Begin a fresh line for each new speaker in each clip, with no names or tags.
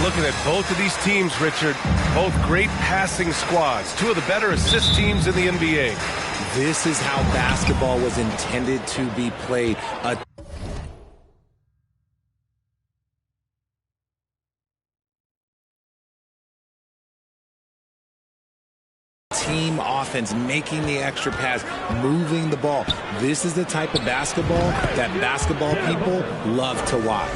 Looking at both of these teams, Richard, both great passing squads, two of the better assist teams in the NBA.
This is how basketball was intended to be played. A team offense, making the extra pass, moving the ball. This is the type of basketball that basketball people love to watch.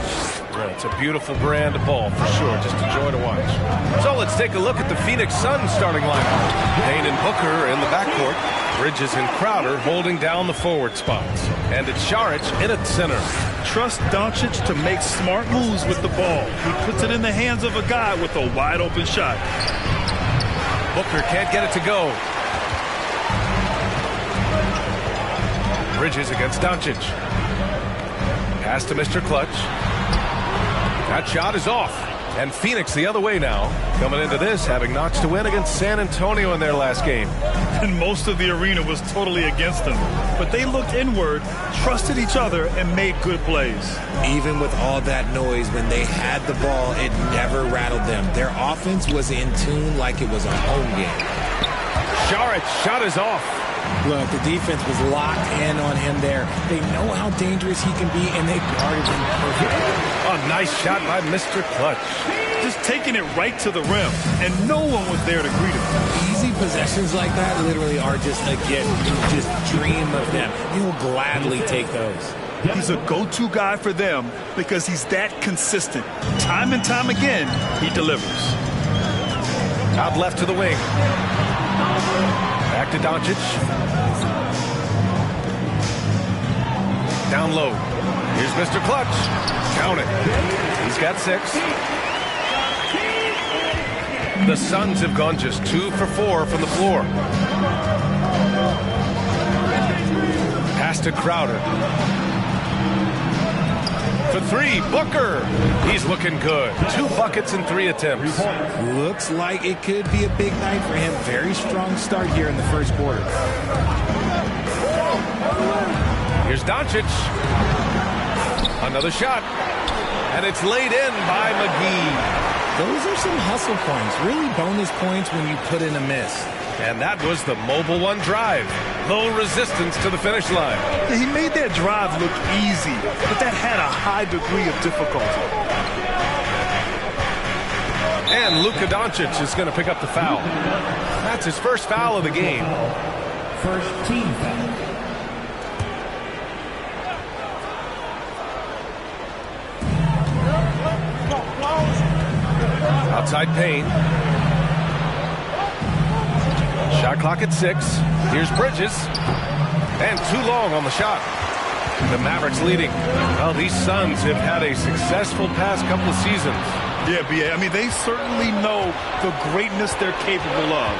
Yeah, it's a beautiful brand of ball for sure. Just a joy to watch. So let's take a look at the Phoenix Suns starting lineup. Payne and Booker in the backcourt. Bridges and Crowder holding down the forward spots. And it's Šarić in at center.
Trust Doncic to make smart moves with the ball. He puts it in the hands of a guy with a wide open shot.
Booker can't get it to go. Bridges against Doncic. Pass to Mr. Clutch. That shot is off. And Phoenix the other way now. Coming into this, having notched a win against San Antonio in their last game.
And most of the arena was totally against them. But they looked inward, trusted each other, and made good plays.
Even with all that noise, when they had the ball, it never rattled them. Their offense was in tune like it was a home game.
Šarić, shot is off.
Look, the defense was locked in on him there. They know how dangerous he can be, and they guarded him perfectly.
A nice shot by Mr. Clutch.
Just taking it right to the rim, and no one was there to greet him.
Easy possessions like that literally are just a gift. You just dream of them. You'll gladly take those.
He's a go-to guy for them because he's that consistent. Time and time again, he delivers.
Out left to the wing. Back to Doncic. Down low. Here's Mr. Clutch. Count it. He's got 6. The Suns have gone just 2 for 4 from the floor. Pass to Crowder. For 3, Booker. He's looking good. 2 buckets in 3 attempts.
Looks like it could be a big night for him. Very strong start here in the first quarter.
Here's Doncic. Another shot. And it's laid in by McGee.
Those are some hustle points. Really bonus points when you put in a miss.
And that was the Mobile One drive. Low resistance to the finish line.
He made that drive look easy, but that had a high degree of difficulty.
And Luka Doncic is going to pick up the foul. That's his first foul of the game.
First team foul.
Outside Payne. Shot clock at 6. Here's Bridges. And too long on the shot. The Mavericks leading. Well, these Suns have had a successful past couple of seasons.
Yeah, B.A. I mean, they certainly know the greatness they're capable of.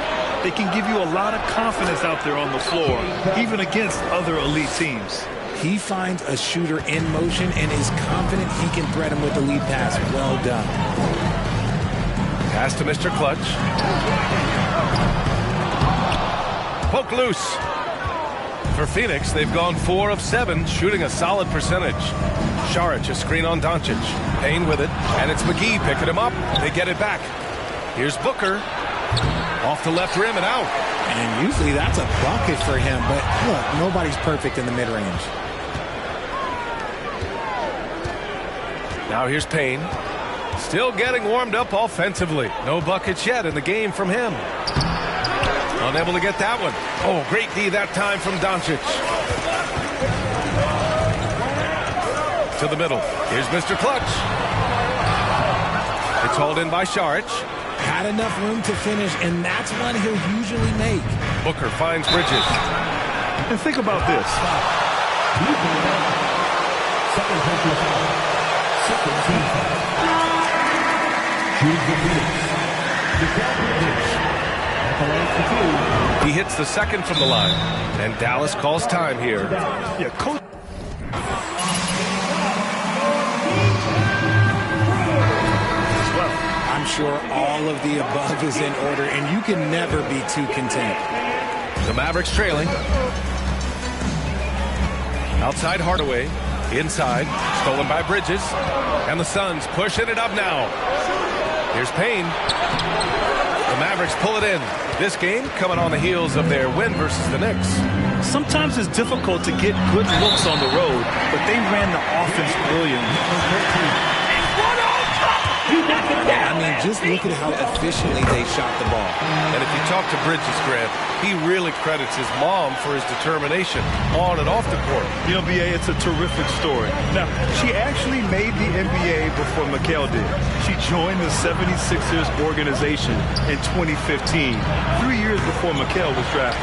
They can give you a lot of confidence out there on the floor, even against other elite teams.
He finds a shooter in motion and is confident he can thread him with the lead pass. Well done.
Pass to Mr. Clutch. Poke loose. For Phoenix, they've gone 4 of 7, shooting a solid percentage. Šarić a screen on Doncic. Payne with it, and it's McGee picking him up. They get it back. Here's Booker. Off the left rim and out.
And usually that's a bucket for him, but look, nobody's perfect in the mid-range.
Now here's Payne. Still getting warmed up offensively. No buckets yet in the game from him. Unable to get that one. Oh, great D that time from Doncic. To the middle. Here's Mr. Clutch. It's hauled in by Šarić.
Had enough room to finish, and that's one he'll usually make.
Booker finds Bridges.
And think about this.
Second personal foul. Second team foul.
He hits the second from the line, and Dallas calls time here.
Yeah, coach.
I'm sure all of the above is in order, and you can never be too content.
The Mavericks trailing. Outside Hardaway. Inside. Stolen by Bridges. And the Suns pushing it up now. Here's Payne. The Mavericks pull it in. This game coming on the heels of their win versus the Knicks.
Sometimes it's difficult to get good looks on the road, but they ran the offense brilliantly.
Yeah, I mean, just look at how efficiently they shot the ball.
And if you talk to Bridges, Grant, he really credits his mom for his determination on and off the court.
You know, B.A., it's a terrific story. Now, she actually made the NBA before Mikal did. She joined the 76ers organization in 2015, 3 years before Mikal was drafted.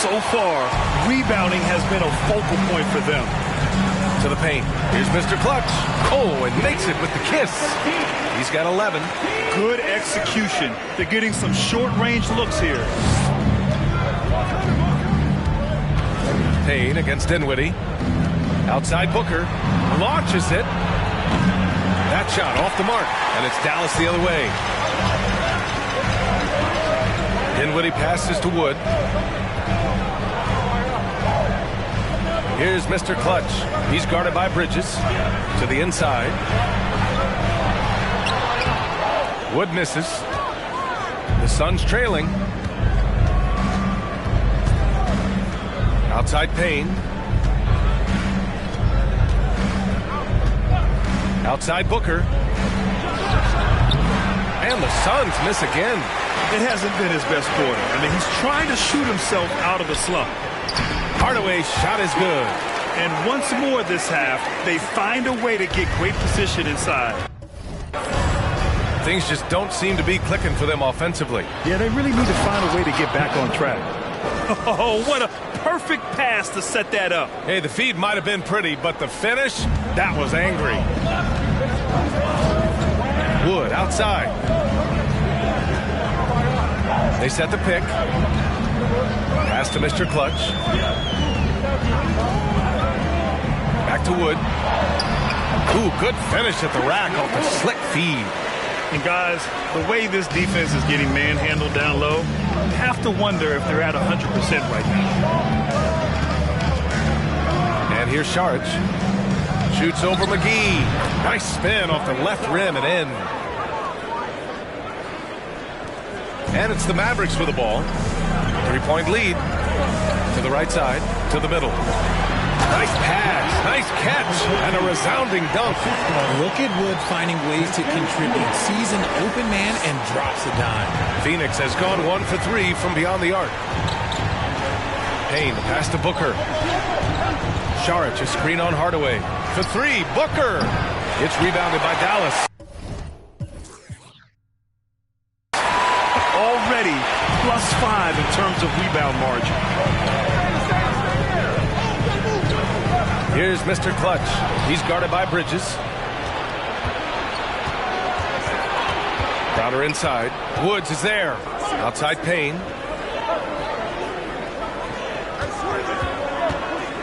So far, rebounding has been a focal point for them.
To the paint. Here's Mr. Clutch. Oh, and makes it with the kiss. He's got 11.
Good execution. They're getting some short-range looks here.
Payne against Dinwiddie. Outside Booker. Launches it. That shot off the mark. And it's Dallas the other way. Dinwiddie passes to Wood. Here's Mr. Clutch. He's guarded by Bridges. To the inside. Wood misses. The Suns trailing. Outside Payne. Outside Booker. And the Suns miss again.
It hasn't been his best quarter. I mean, he's trying to shoot himself out of the slump.
Hardaway's shot is good.
And once more this half, they find a way to get great position inside.
Things just don't seem to be clicking for them offensively.
Yeah, they really need to find a way to get back on track. Oh, what a perfect pass to set that up.
Hey, the feed might have been pretty, but the finish, that was angry. Wood outside. They set the pick. Pass to Mr. Clutch. Back to Wood. Ooh, good finish at the rack off the slick feed.
And guys, the way this defense is getting manhandled down low, you have to wonder if they're at 100% right now.
And here's Saric. Shoots over McGee. Nice spin off the left rim and in. And it's the Mavericks with the ball. 3-point lead. To the right side, to the middle. Nice pass, nice catch, and a resounding dunk.
Look at Wood finding ways to contribute. Sees an open man and drops a dime.
Phoenix has gone 1 for 3 from beyond the arc. Payne, pass to Booker. Saric, a screen on Hardaway. For 3, Booker. It's rebounded by Dallas.
Already +5 in terms of rebound margin.
Here's Mr. Clutch. He's guarded by Bridges. Crowder inside. Woods is there. Outside Payne.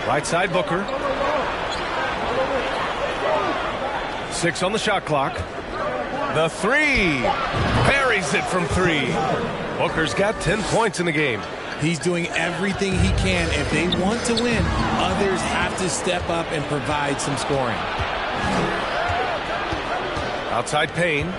Right side Booker. 6 on the shot clock. The 3. Buries it from 3. Booker's got 10 points in the game.
He's doing everything he can. If they want to win, others have to step up and provide some scoring.
Outside Payne.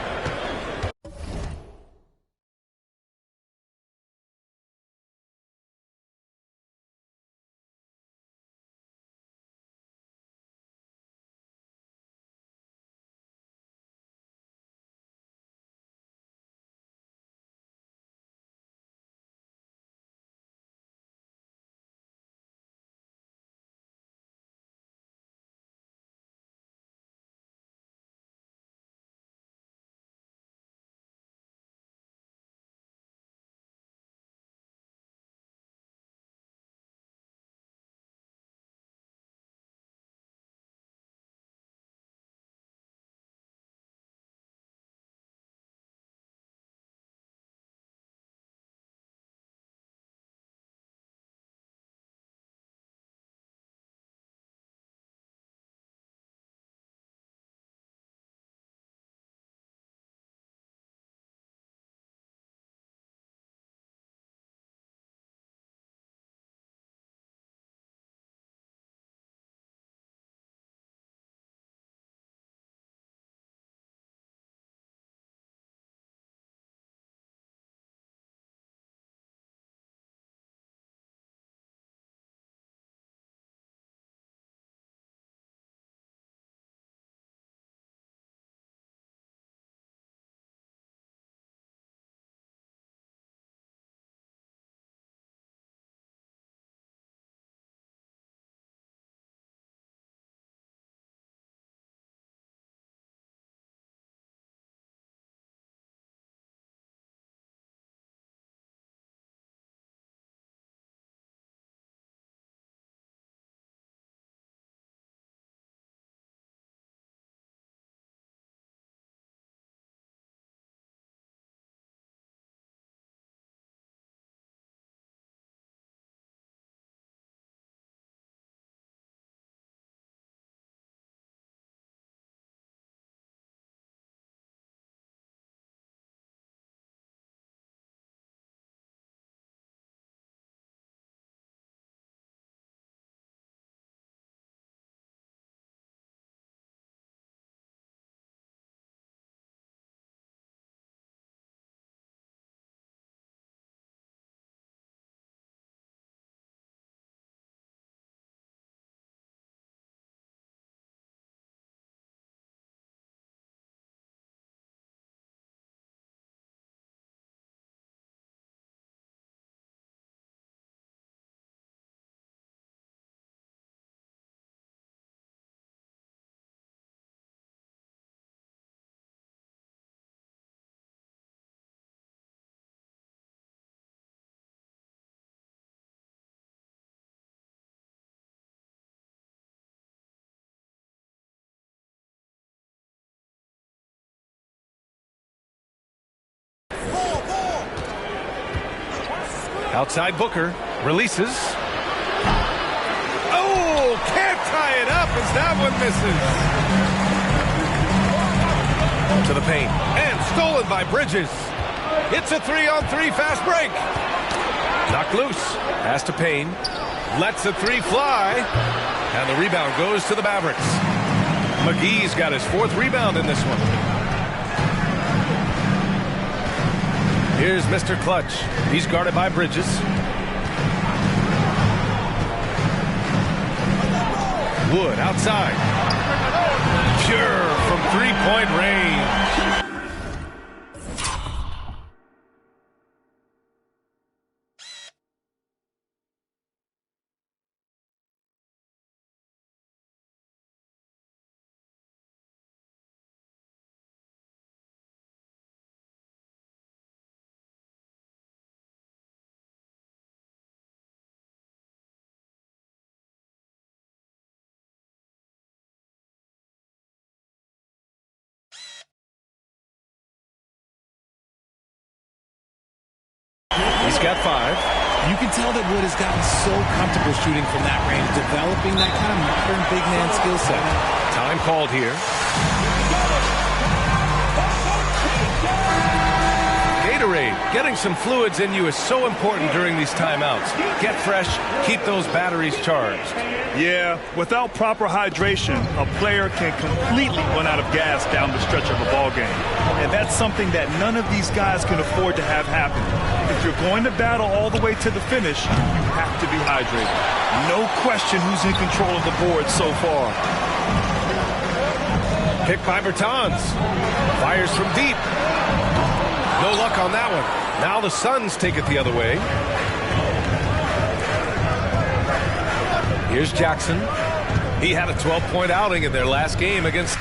Outside Booker. Releases. Oh, can't tie it up as that one misses. To the paint. And stolen by Bridges. It's a 3-on-3 fast break. Knocked loose. Pass to Payne. Lets the three fly. And the rebound goes to the Mavericks. McGee's got his 4th rebound in this one. Here's Mr. Clutch. He's guarded by Bridges. Wood outside. Pure from 3-point range. He's got 5.
You can tell that Wood has gotten so comfortable shooting from that range, developing that kind of modern big man skill set.
Time called here. Gatorade, getting some fluids in you is so important during these timeouts. Get fresh, keep those batteries charged.
Yeah, without proper hydration, a player can completely run out of gas down the stretch of a ball game. And that's something that none of these guys can afford to have happen. If you're going to battle all the way to the finish, you have to be hydrated. No question who's in control of the board so far.
Pick by Bertans. Fires from deep. No luck on that one. Now the Suns take it the other way. Here's Jackson. He had a 12-point outing in their last game against...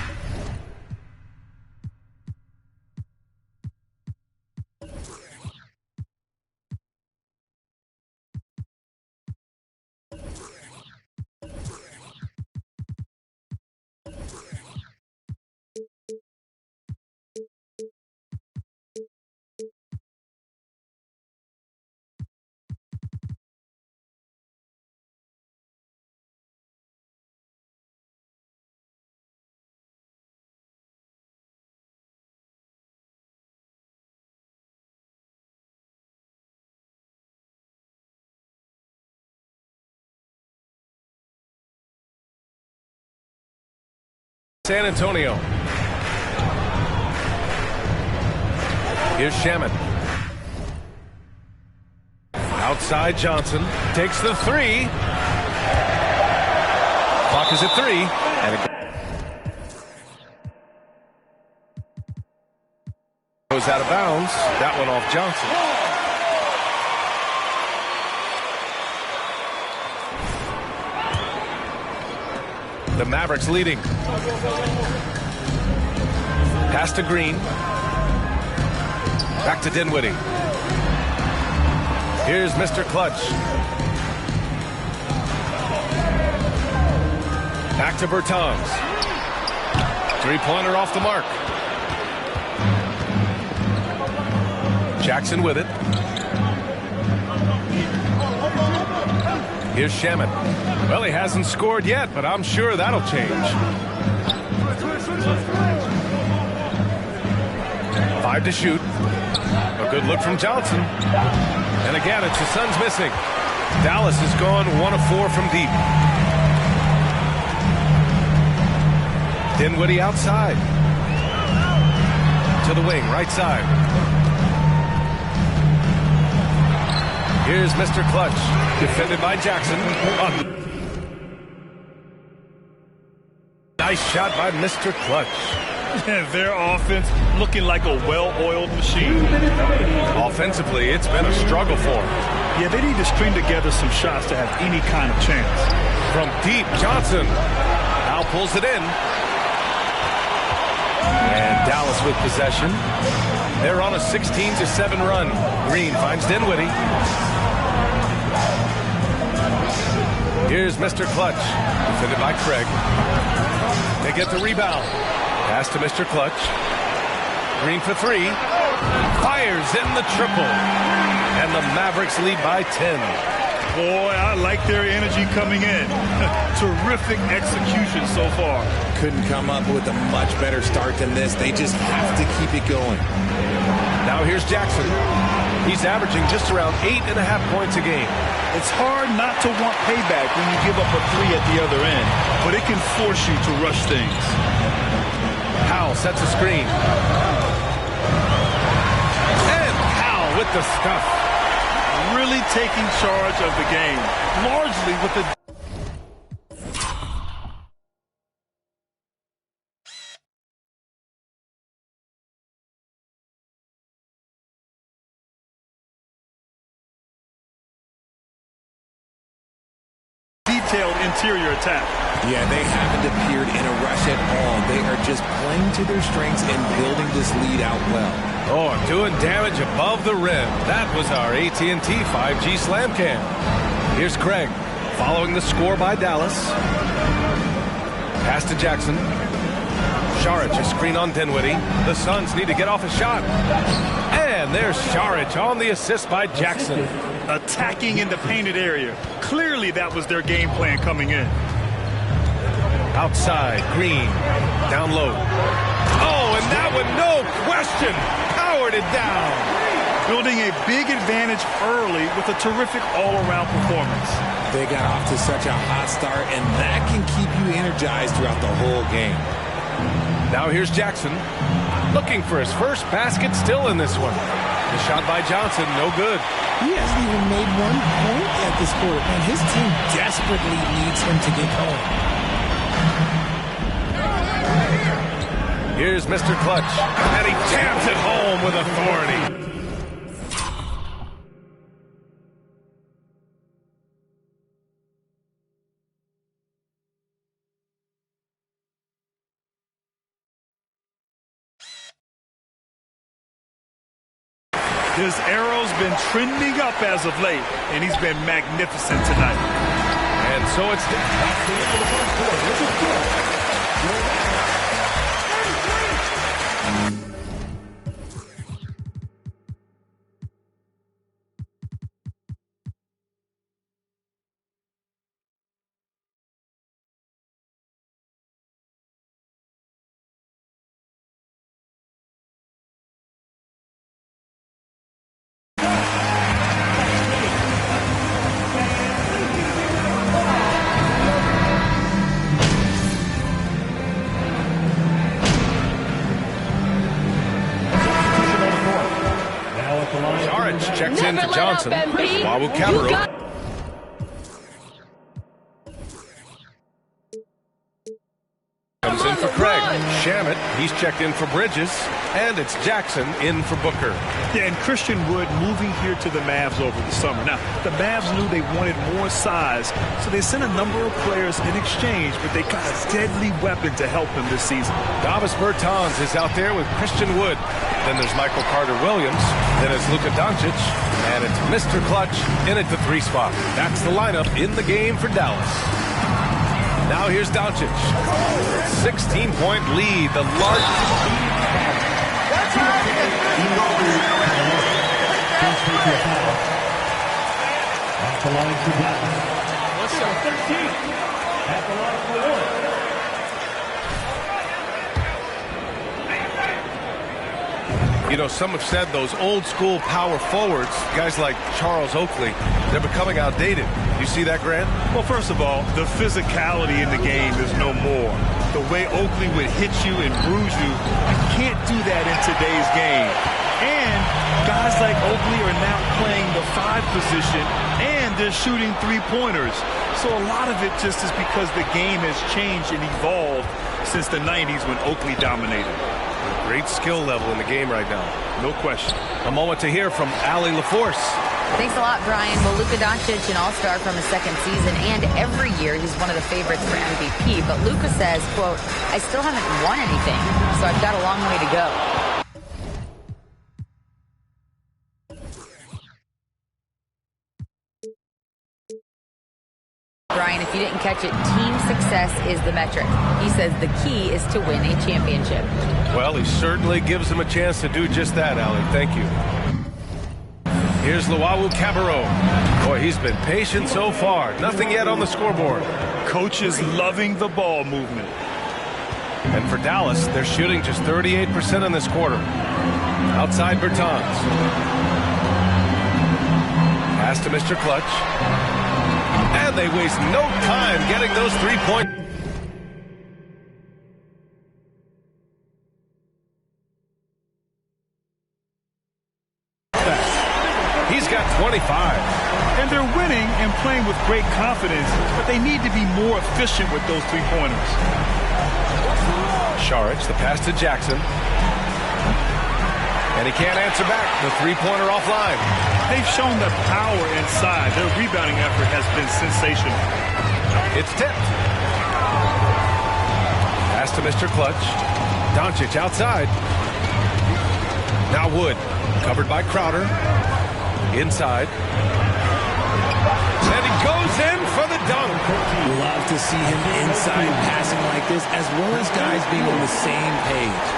San Antonio. Here's Shaman. Outside Johnson. Takes the 3. Clock is at 3. And it goes out of bounds. That one off Johnson. The Mavericks leading. Pass to Green. Back to Dinwiddie. Here's Mr. Clutch. Back to Bertans. 3-pointer off the mark. Jackson with it. Here's Shaman. Well, he hasn't scored yet, but I'm sure that'll change. 5 to shoot. A good look from Johnson. And again, it's the Suns missing. Dallas has gone 1 of 4 from deep. Dinwiddie outside. To the wing, right side. Here's Mr. Clutch, defended by Jackson. Nice shot by Mr. Clutch.
Their offense looking like a well-oiled machine.
Offensively, it's been a struggle for them.
Yeah, they need to string together some shots to have any kind of chance.
From deep, Johnson now pulls it in. And Dallas with possession. They're on a 16-7 run. Green finds Dinwiddie. Here's Mr. Clutch, defended by Craig. They get the rebound. Pass to Mr. Clutch. Green for 3. Fires in the triple. And the Mavericks lead by 10.
Boy, I like their energy coming in. Terrific execution so far.
Couldn't come up with a much better start than this. They just have to keep it going.
Now here's Jackson. He's averaging just around 8.5 points a game.
It's hard not to want payback when you give up a three at the other end, but it can force you to rush things.
Powell sets a screen. And Powell with the stuff.
Really taking charge of the game, largely with the detailed interior attack.
Yeah, they haven't appeared in a rush at all. They are just playing to their strengths and building this lead out well.
Oh, doing damage above the rim. That was our AT&T 5G Slam Cam. Here's Craig following the score by Dallas. Pass to Jackson. Šarić a screen on Dinwiddie. The Suns need to get off a shot. And there's Šarić on the assist by Jackson.
Attacking in the painted area. Clearly that was their game plan coming in.
Outside, Green. Down low. Oh, and that one, no question, powered it down.
Building a big advantage early with a terrific all-around performance.
They got off to such a hot start, and that can keep you energized throughout the whole game.
Now here's Jackson. Looking for his first basket, still in this one. The shot by Johnson, no good.
He hasn't even made 1 point at this point, and his team desperately needs him to get home.
Here's Mr. Clutch, and he jams it home with authority.
His arrow's been trending up as of late, and he's been magnificent tonight.
And so it's... Checks in for Johnson. Wawu Cabarrot. Comes in for Craig. Shamet, he's checked in for Bridges. And it's Jackson in for Booker.
Yeah, and Christian Wood moving here to the Mavs over the summer. Now, the Mavs knew they wanted more size, so they sent a number of players in exchange, but they got a deadly weapon to help them this season.
Davis Bertans is out there with Christian Wood. Then there's Michael Carter-Williams. Then it's Luka Doncic. And it's Mr. Clutch in at the 3 spot. That's the lineup in the game for Dallas. Now here's Doncic. 16-point lead. The largest...
What's up? 13. At the line for one.
You know, some have said those old school power forwards, guys like Charles Oakley, they're becoming outdated. You see that, Grant?
Well, first of all, the physicality in the game is no more. The way Oakley would hit you and bruise you, you can't do that in today's game. And guys like Oakley are now playing the 5 position, and they're shooting 3-pointers. So a lot of it just is because the game has changed and evolved since the 90s when Oakley dominated.
Great skill level in the game right now.
No question.
A moment to hear from Allie LaForce.
Thanks a lot, Brian. Well, Luka Doncic, an all-star from his 2nd season, and every year he's one of the favorites for MVP. But Luka says, quote, I still haven't won anything, so I've got a long way to go. Brian, if you didn't catch it, team success is the metric. He says the key is to win a championship.
Well, he certainly gives him a chance to do just that, Allie. Thank you. Here's Luau Cabarro. Boy, he's been patient so far. Nothing yet on the scoreboard.
Coach is loving the ball movement.
And for Dallas, they're shooting just 38% in this quarter. Outside Bertans. Pass to Mr. Clutch. And they waste no time getting those 3-point. He's got 25.
And they're winning and playing with great confidence, but they need to be more efficient with those three-pointers.
Šarić, the pass to Jackson. And he can't answer back. The three-pointer offline.
They've shown their power inside. Their rebounding effort has been sensational.
It's tipped. Pass to Mr. Clutch. Doncic outside. Now Wood. Covered by Crowder. Inside. And he goes in for the dunk.
Love to see him inside passing like this, as well as guys being on the same page.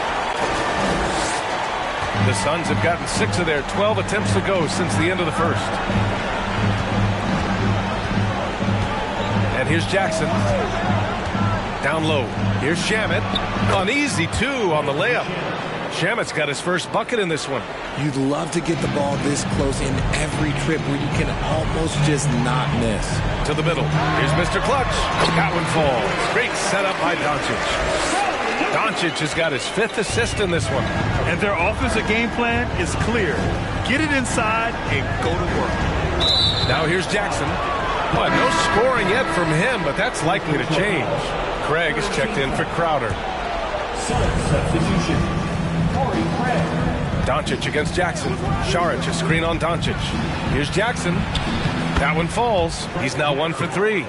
The Suns have gotten 6 of their 12 attempts to go since the end of the first. And here's Jackson. Down low. Here's Shamet. An easy 2 on the layup. Shamet's got his first bucket in this one.
You'd love to get the ball this close in every trip where you can almost just not miss.
To the middle. Here's Mr. Clutch. That one falls. Great setup by Doncic. Doncic has got his 5th assist in this one.
And their offensive game plan is clear. Get it inside and go to work.
Now here's Jackson. Well, no scoring yet from him, but that's likely to change. Craig is checked in for Crowder.
Substitution. Torrey Craig.
Doncic against Jackson. Šarić, a screen on Doncic. Here's Jackson. That one falls. He's now 1 for 3.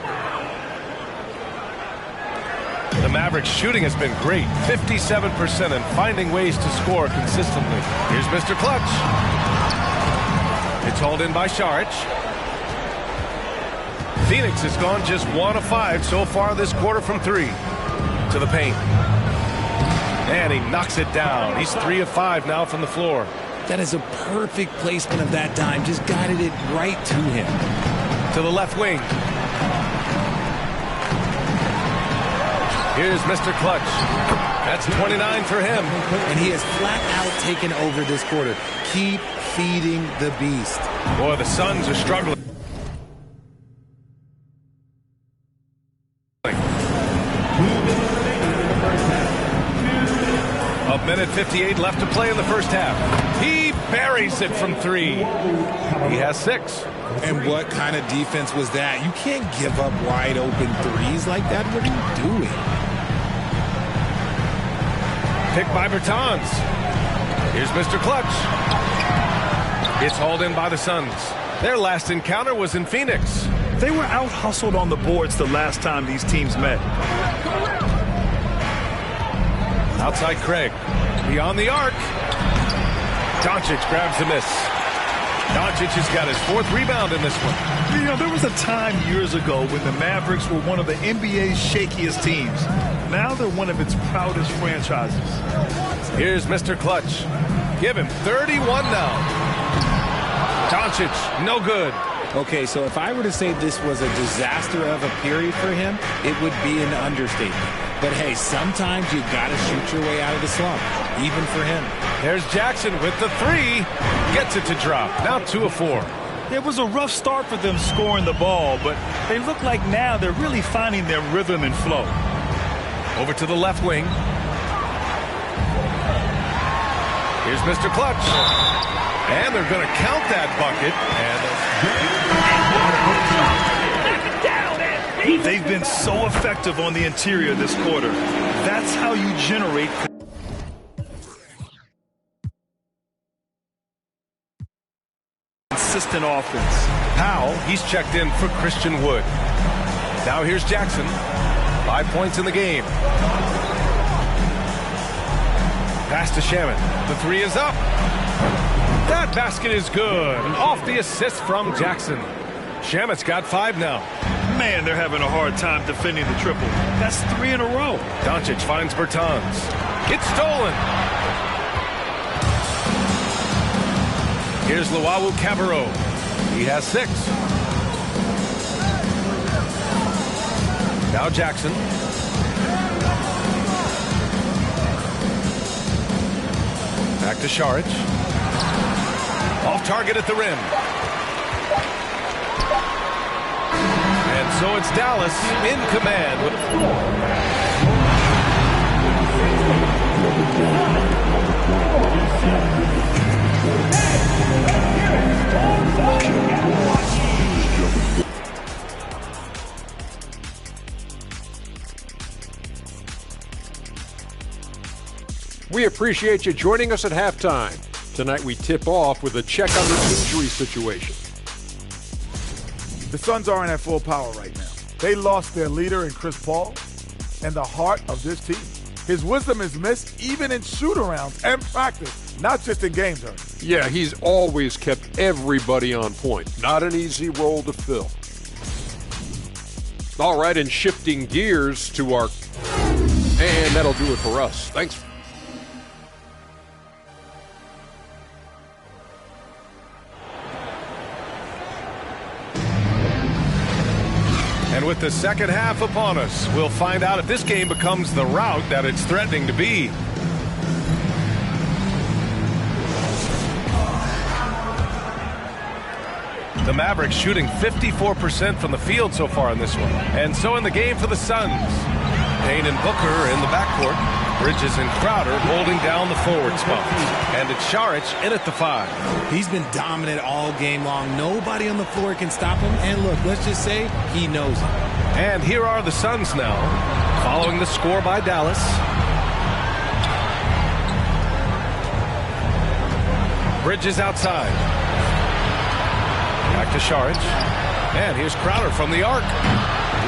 The Mavericks' shooting has been great, 57%, and finding ways to score consistently. Here's Mr. Clutch. It's hauled in by Šarić. Phoenix has gone just 1 of 5 so far this quarter from 3. To the paint. And he knocks it down. He's 3 of 5 now from the floor.
That is a perfect placement of that dime. Just guided it right to him.
To the left wing. Here's Mr. Clutch. That's 29 for him.
And he has flat out taken over this quarter. Keep feeding the beast.
Boy, the Suns are struggling. A minute 58 left to play in the first half. He buries it from 3. He has 6.
And what kind of defense was that? You can't give up wide open threes like that. What are you doing?
Picked by Bertans. Here's Mr. Clutch. It's hauled in by the Suns. Their last encounter was in Phoenix.
They were out-hustled on the boards the last time these teams met.
Outside Craig. Beyond the arc. Doncic grabs the miss. Doncic has got his 4th rebound in this one.
You know, there was a time years ago when the Mavericks were one of the NBA's shakiest teams. Now they're one of its proudest franchises.
Here's Mr. Clutch. Give him 31 now. Doncic, no good.
Okay, so if I were to say this was a disaster of a period for him, it would be an understatement. But hey, sometimes you got to shoot your way out of the slump, even for him.
There's Jackson with the 3. Gets it to drop. Now 2 of 4.
It was a rough start for them scoring the ball, but they look like now they're really finding their rhythm and flow.
Over to the left wing. Here's Mr. Clutch. And they're going to count that bucket. And
they've been so effective on the interior this quarter. That's how you generate consistent offense.
Powell, he's checked in for Christian Wood. Now here's Jackson. 5 points in the game. Pass to Shamet. The 3 is up. That basket is good. Off the assist from Jackson. Shamet's got 5 now.
Man, they're having a hard time defending the triple. That's 3 in a row.
Doncic finds Bertans. It's stolen. Here's Luau Cabarro. He has 6. Now Jackson. Back to Šarić. Off target at the rim. And so it's Dallas in command.
We appreciate you joining us at halftime. Tonight we tip off with a check on the injury situation.
The Suns aren't at full power right now. They lost their leader in Chris Paul and the heart of this team. His wisdom is missed even in shoot-arounds and practice, not just in games.
Yeah, he's always kept everybody on point. Not an easy role to fill. All right, and shifting gears to our... And that'll do it for us. Thanks.
And with the second half upon us, we'll find out if this game becomes the rout that it's threatening to be. The Mavericks shooting 54% from the field so far in this one. And so in the game for the Suns, Payne and Booker in the backcourt. Bridges and Crowder holding down the forward spot. And it's Šarić in at the 5.
He's been dominant all game long. Nobody on the floor can stop him. And look, let's just say he knows it.
And here are the Suns now, following the score by Dallas. Bridges outside. Back to Šarić. And here's Crowder from the arc.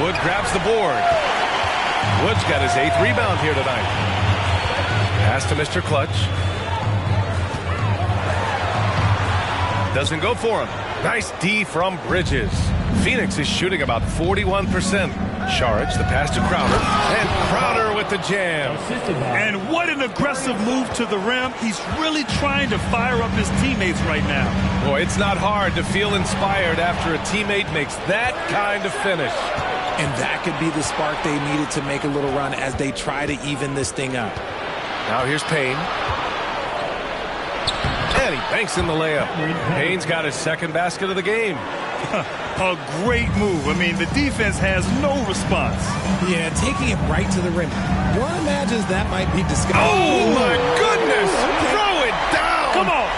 Wood grabs the board. Wood's got his 8th rebound here tonight. Pass to Mr. Clutch. Doesn't go for him. Nice D from Bridges. Phoenix is shooting about 41%. Šarić, the pass to Crowder. And Crowder with the jam.
And what an aggressive move to the rim. He's really trying to fire up his teammates right now.
Boy, it's not hard to feel inspired after a teammate makes that kind of finish.
And that could be the spark they needed to make a little run as they try to even this thing up.
Now here's Payne. And he banks in the layup. Payne's got his second basket of the game.
A great move. I mean, the defense has no response.
Yeah, taking it right to the rim. One imagines that might be disgusting.
Oh, my goodness! Okay. Throw it down!
Come on!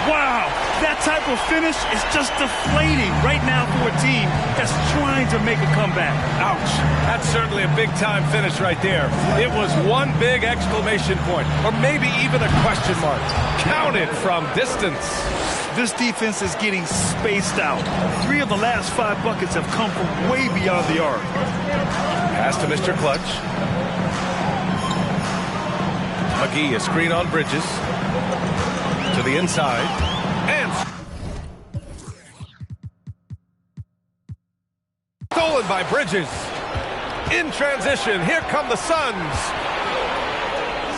Wow! That type of finish is just deflating right now for a team that's trying to make a comeback.
Ouch. That's certainly a big-time finish right there. It was one big exclamation point, or maybe even a question mark. Counted from distance.
This defense is getting spaced out. 3 of the last 5 buckets have come from way beyond the arc.
Pass to Mr. Clutch. McGee, a screen on Bridges. To the inside. And stolen by Bridges. In transition, here come the Suns.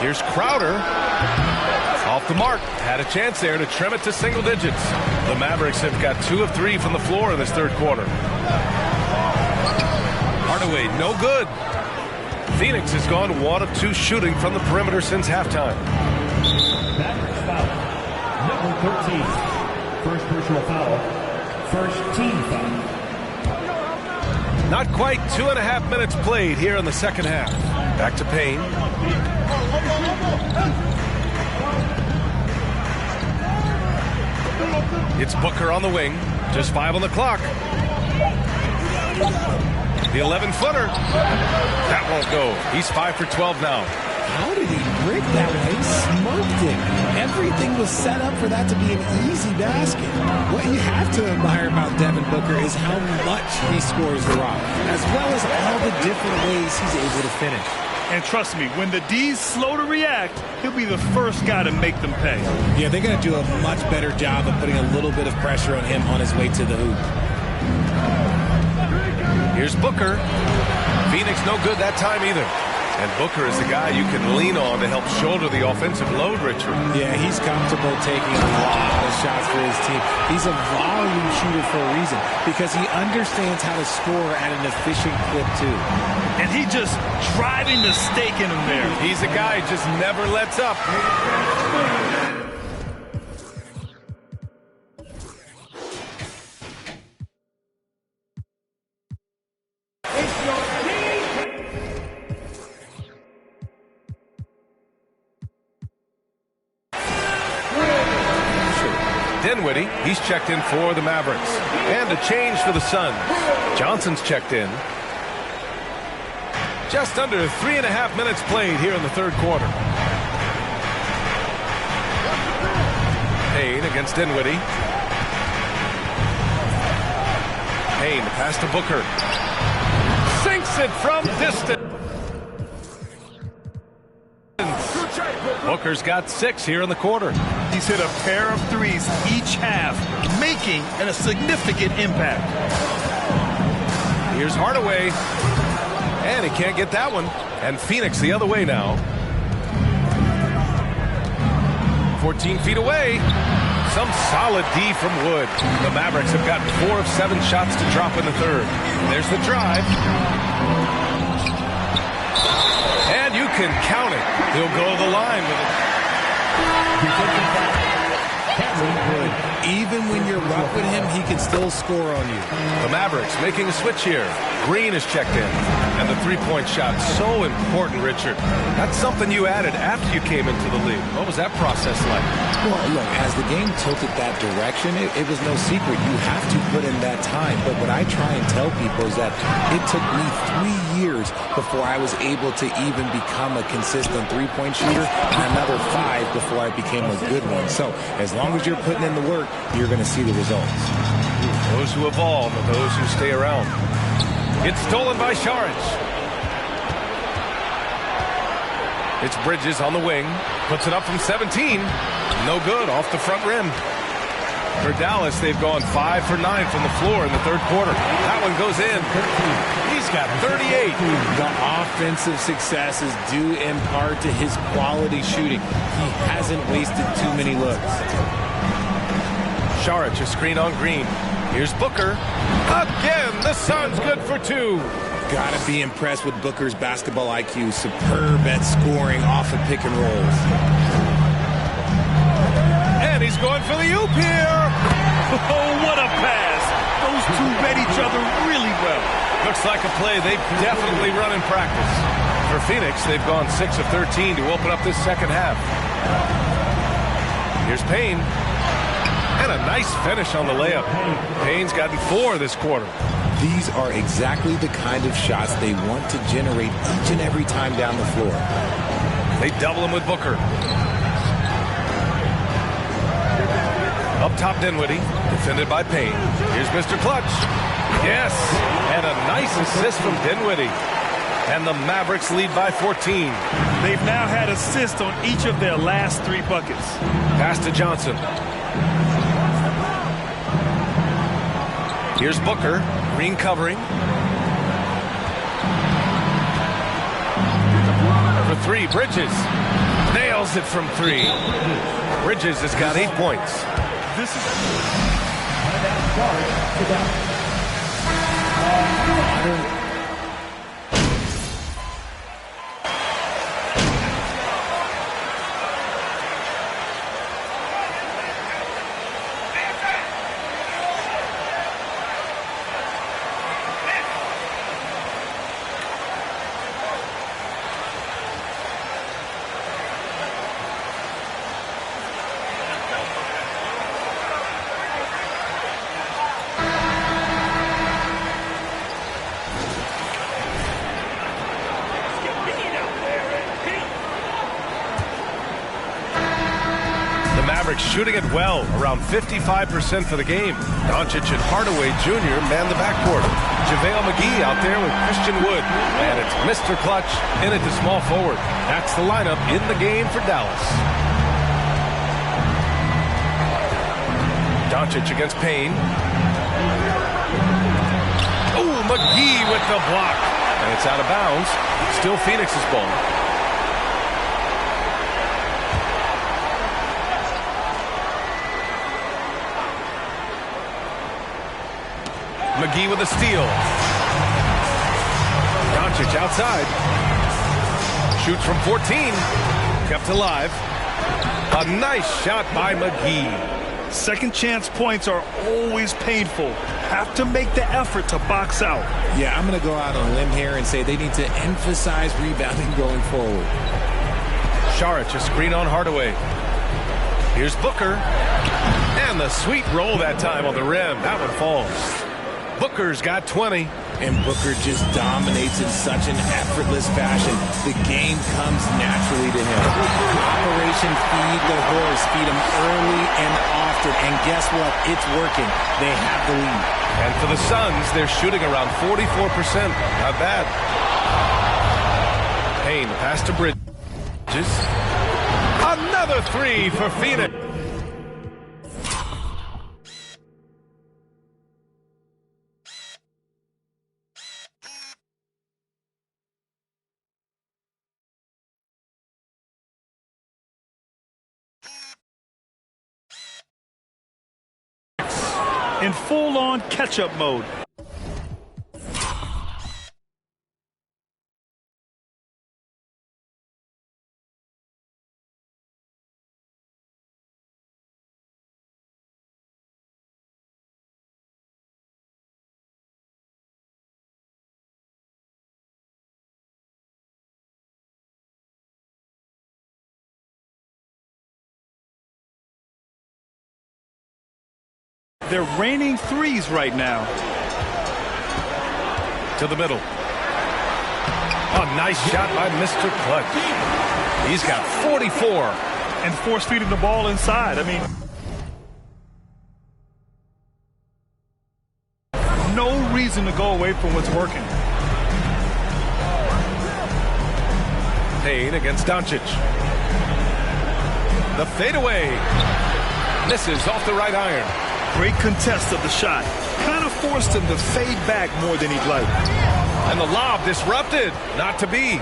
Here's Crowder. Off the mark. Had a chance there to trim it to single digits. The Mavericks have got 2 of 3 from the floor in this third quarter. Hardaway, no good. Phoenix has gone 1 of 2 shooting from the perimeter since halftime.
Mavericks foul. Number 13. First personal foul. First team foul.
Not quite 2.5 minutes played here in the second half. Back to Payne. It's Booker on the wing. Just 5 on the clock. The 11-footer. That won't go. He's 5 for 12 now.
How did he break that way? He smoked it. Everything was set up for that to be an easy basket. What you have to admire about Devin Booker is how much he scores the rock, as well as all the different ways he's able to finish.
And trust me, when the D's slow to react, he'll be the first guy to make them pay.
Yeah, they're going to do a much better job of putting a little bit of pressure on him on his way to the hoop.
Here's Booker. Phoenix no good that time either. And Booker is the guy you can lean on to help shoulder the offensive load, Richard.
Yeah, he's comfortable taking a lot of shots for his team. He's a volume shooter for a reason because he understands how to score at an efficient clip, too.
And he just driving the stake in him there.
He's a guy who just never lets up. Dinwiddie, he's checked in for the Mavericks. And a change for the Suns. Johnson's checked in. Just under 3.5 minutes played here in the third quarter. Payne against Dinwiddie. Payne, the pass to Booker. Sinks it from distance. Booker's got 6 here in the quarter.
He's hit a pair of threes each half, making a significant impact.
Here's Hardaway. And he can't get that one. And Phoenix the other way now. 14 feet away. Some solid D from Wood. The Mavericks have gotten 4 of 7 shots to drop in the third. There's the drive. And you can count it. He'll go to the line with it.
Even when you're rough with him, he can still score on you.
The Mavericks making a switch here. Green is checked in. And the three-point shot, so important, Richard. That's something you added after you came into the league. What was that process like?
Well, look, as the game tilted that direction, it was no secret. You have to put in that time. But what I try and tell people is that it took me 3 years before I was able to even become a consistent three-point shooter, and another 5 before I became a good one. So as long as you're putting in the work, you're going to see the results.
Those who evolve and those who stay around. It's stolen by Saric. It's Bridges on the wing. Puts it up from 17. No good, off the front rim. For Dallas, they've gone 5 for 9 from the floor in the third quarter. That one goes in. He's got 38.
The offensive success is due in part to his quality shooting. He hasn't wasted too many looks.
Saric, a screen on Green. Here's Booker. Again, the Suns good for 2.
Gotta be impressed with Booker's basketball IQ. Superb at scoring off of pick and rolls.
And he's going for the oop here.
Oh, what a pass. Those two read each other really well.
Looks like a play they've definitely run in practice. For Phoenix, they've gone 6 of 13 to open up this second half. Here's Payne. And a nice finish on the layup. Payne's gotten 4 this quarter.
These are exactly the kind of shots they want to generate each and every time down the floor.
They double him with Booker. Up top, Dinwiddie, defended by Payne. Here's Mr. Clutch. Yes, and a nice assist from Dinwiddie. And the Mavericks lead by 14.
They've now had assists on each of their last 3 buckets.
Pass to Johnson. Here's Booker. Green covering. For 3, Bridges. Nails it from 3. Bridges has got 8 points.
This is...
Shooting it well, around 55% for the game. Doncic and Hardaway Jr. man the backcourt. JaVale McGee out there with Christian Wood. And it's Mr. Clutch in at the small forward. That's the lineup in the game for Dallas. Doncic against Payne. Oh, McGee with the block. And it's out of bounds. Still Phoenix's ball. McGee with a steal. Doncic outside. Shoots from 14. Kept alive. A nice shot by McGee.
Second chance points are always painful. Have to make the effort to box out.
Yeah, I'm going to go out on a limb here and say they need to emphasize rebounding going forward.
Saric, a screen on Hardaway. Here's Booker. And the sweet roll that time on the rim. That one falls. Booker's got 20.
And Booker just dominates in such an effortless fashion. The game comes naturally to him. Operation Feed the Horse. Feed him early and often. And guess what? It's working. They have the lead.
And for the Suns, they're shooting around 44%. Not bad. Payne, pass to Bridges. Another three for Phoenix.
In full-on catch-up mode. They're raining threes right now.
To the middle. A nice shot by Mr. Clutch. He's got 44.
And force-feeding the ball inside. I mean, no reason to go away from what's working.
Payne against Doncic. The fadeaway. Misses off the right iron.
Great contest of the shot. Kind of forced him to fade back more than he'd like.
And the lob disrupted. Not to be.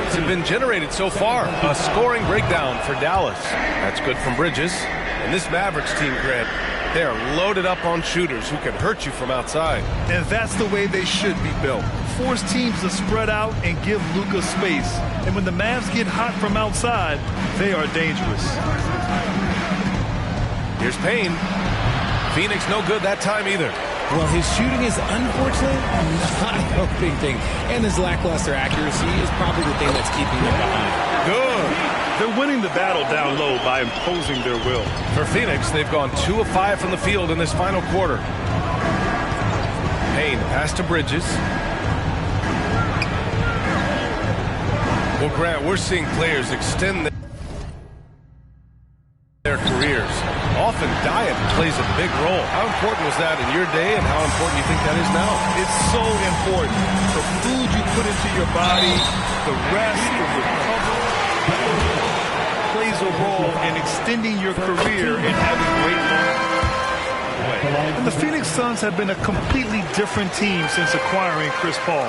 It's been generated so far. A scoring breakdown for Dallas. That's good from Bridges. And this Mavericks team, Grant, they are loaded up on shooters who can hurt you from outside.
And that's the way they should be built. Force teams to spread out and give Luka space. And when the Mavs get hot from outside, they are dangerous.
Here's Payne. Phoenix no good that time either.
Well, his shooting is unfortunately not a helping thing. And his lackluster accuracy is probably the thing that's keeping them behind.
Good.
They're winning the battle down low by imposing their will.
For Phoenix, they've gone 2 of 5 from the field in this final quarter. Payne, pass to Bridges. Well, Grant, we're seeing players extend their careers. Often diet plays a big role. How important was that in your day, and how important do you think that is now?
It's so important. The food you put into your body, the rest, the recovery, plays a role in extending your career and having great life. And the Phoenix Suns have been a completely different team since acquiring Chris Paul.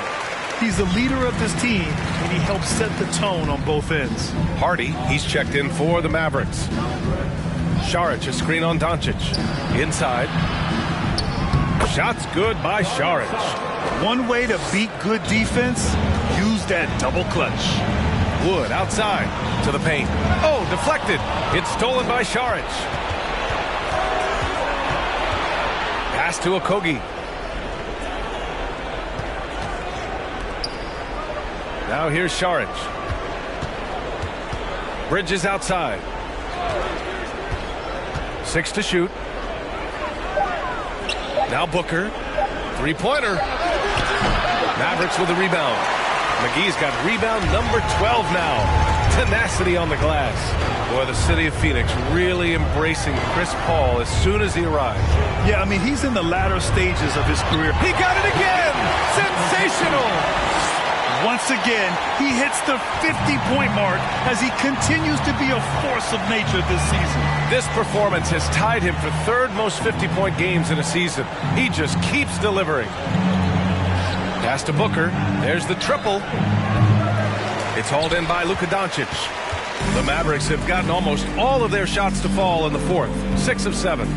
He's the leader of this team, and he helps set the tone on both ends.
Hardy, he's checked in for the Mavericks. Saric, a screen on Doncic. Inside. Shots good by Saric.
One way to beat good defense, use that double clutch.
Wood outside to the paint. Oh, deflected. It's stolen by Saric. Pass to Okogie. Now here's Saric. Bridges outside. 6 to shoot. Now Booker. Three-pointer. Mavericks with a rebound. McGee's got rebound number 12 now. Tenacity on the glass. Boy, the city of Phoenix really embracing Chris Paul as soon as he arrived.
Yeah, I mean, he's in the latter stages of his career.
He got it again! Sensational!
Once again, he hits the 50-point mark as he continues to be a force of nature this season.
This performance has tied him for third most 50-point games in a season. He just keeps delivering. Pass to Booker. There's the triple. It's hauled in by Luka Doncic. The Mavericks have gotten almost all of their shots to fall in the fourth. 6 of 7.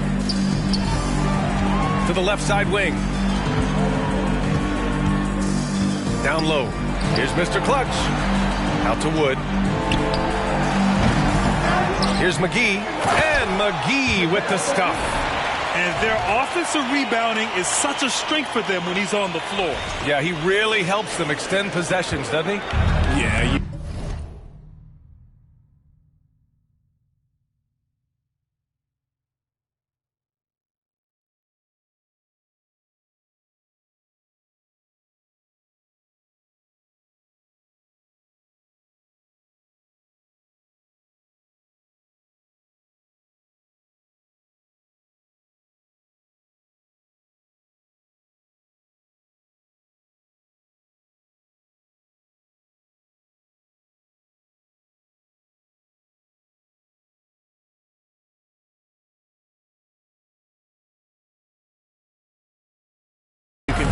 To the left side wing. Down low. Here's Mr. Clutch. Out to Wood. Here's McGee. And McGee with the stuff.
And their offensive rebounding is such a strength for them when he's on the floor.
Yeah, he really helps them extend possessions, doesn't he?
Yeah.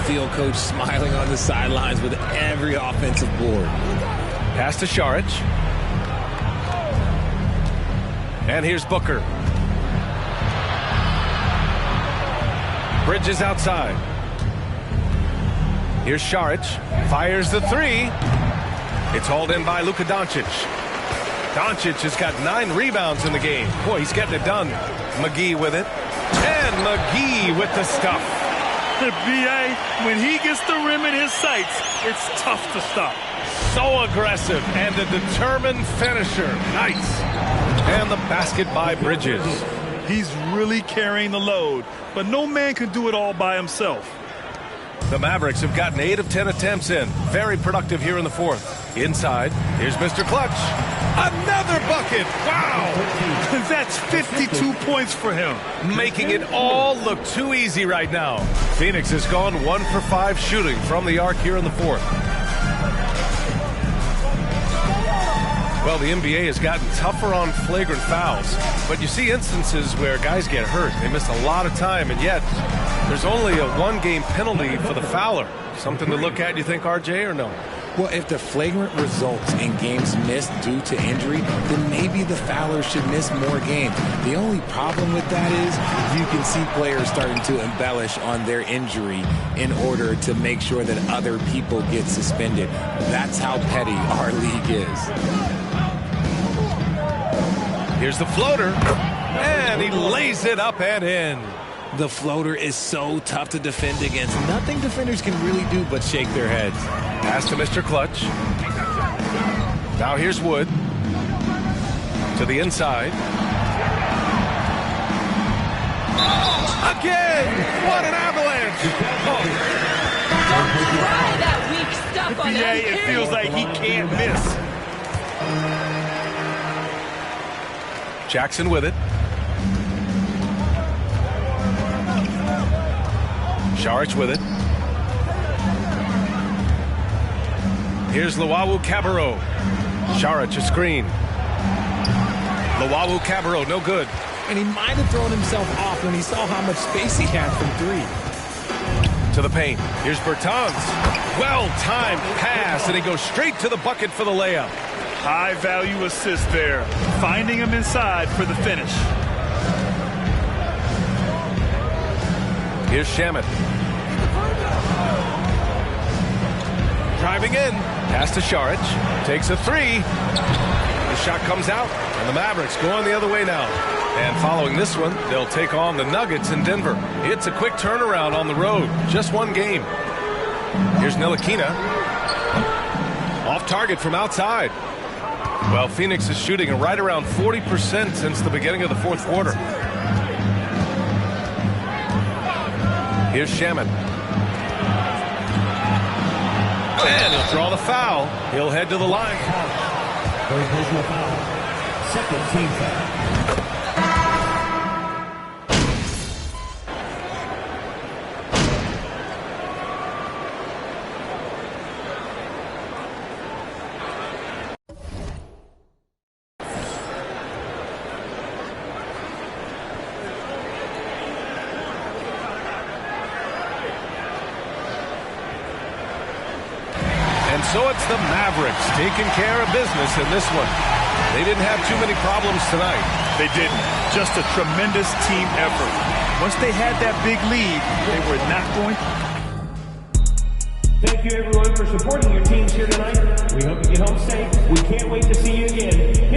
Feel Coach smiling on the sidelines with every offensive board.
Pass to Šarić. And here's Booker. Bridges outside. Here's Šarić. Fires the three. It's hauled in by Luka Doncic. Doncic has got 9 rebounds in the game. Boy, he's getting it done. McGee with it. And McGee with the stuff.
The BA, when he gets the rim in his sights, it's tough to stop.
So aggressive and a determined finisher. Nice. And the basket by Bridges.
He's really carrying the load, but no man can do it all by himself.
The Mavericks have gotten 8 of 10 attempts in. Very productive here in the fourth. Inside, here's Mr. Clutch. Another bucket. Wow.
That's 52 points for him.
Making it all look too easy right now. Phoenix has gone 1 for 5 shooting from the arc here in the fourth. Well, the NBA has gotten tougher on flagrant fouls, but you see instances where guys get hurt. They miss a lot of time, and yet there's only a 1-game penalty for the fouler. Something to look at, you think, RJ, or no?
Well, if the flagrant results in games missed due to injury, then maybe the fouler should miss more games. The only problem with that is you can see players starting to embellish on their injury in order to make sure that other people get suspended. That's how petty our league is.
Here's the floater, and he lays it up and in.
The floater is so tough to defend against. Nothing defenders can really do but shake their heads.
Pass to Mr. Clutch. Now here's Wood. To the inside. Again! What an avalanche!
Don't try that weak stuff on
Yeah, it feels like he can't miss.
Jackson with it. Šarić with it. Here's Luwawu-Cabarrot. Šarić a screen. Luwawu-Cabarrot, no good.
And he might have thrown himself off when he saw how much space he had from 3.
To the paint. Here's Bertans. Well-timed pass, and he goes straight to the bucket for the layup.
High-value assist there. Finding him inside for the finish.
Here's Shamet. Driving in. Pass to Šarić. Takes a 3. The shot comes out, and the Mavericks going the other way now. And following this one, they'll take on the Nuggets in Denver. It's a quick turnaround on the road. Just 1 game. Here's Ntilikina. Off target from outside. Well, Phoenix is shooting right around 40% since the beginning of the fourth quarter. Here's Shamet. And he'll draw the foul. He'll head to the line.
Third personal foul. Second team foul.
so it's the Mavericks taking care of business in this one. They didn't have too many problems tonight.
They didn't. Just a tremendous team effort. Once they had that big lead, they were not going.
Thank you, everyone, for supporting your teams here tonight. We hope you get home safe. We can't wait to see you again.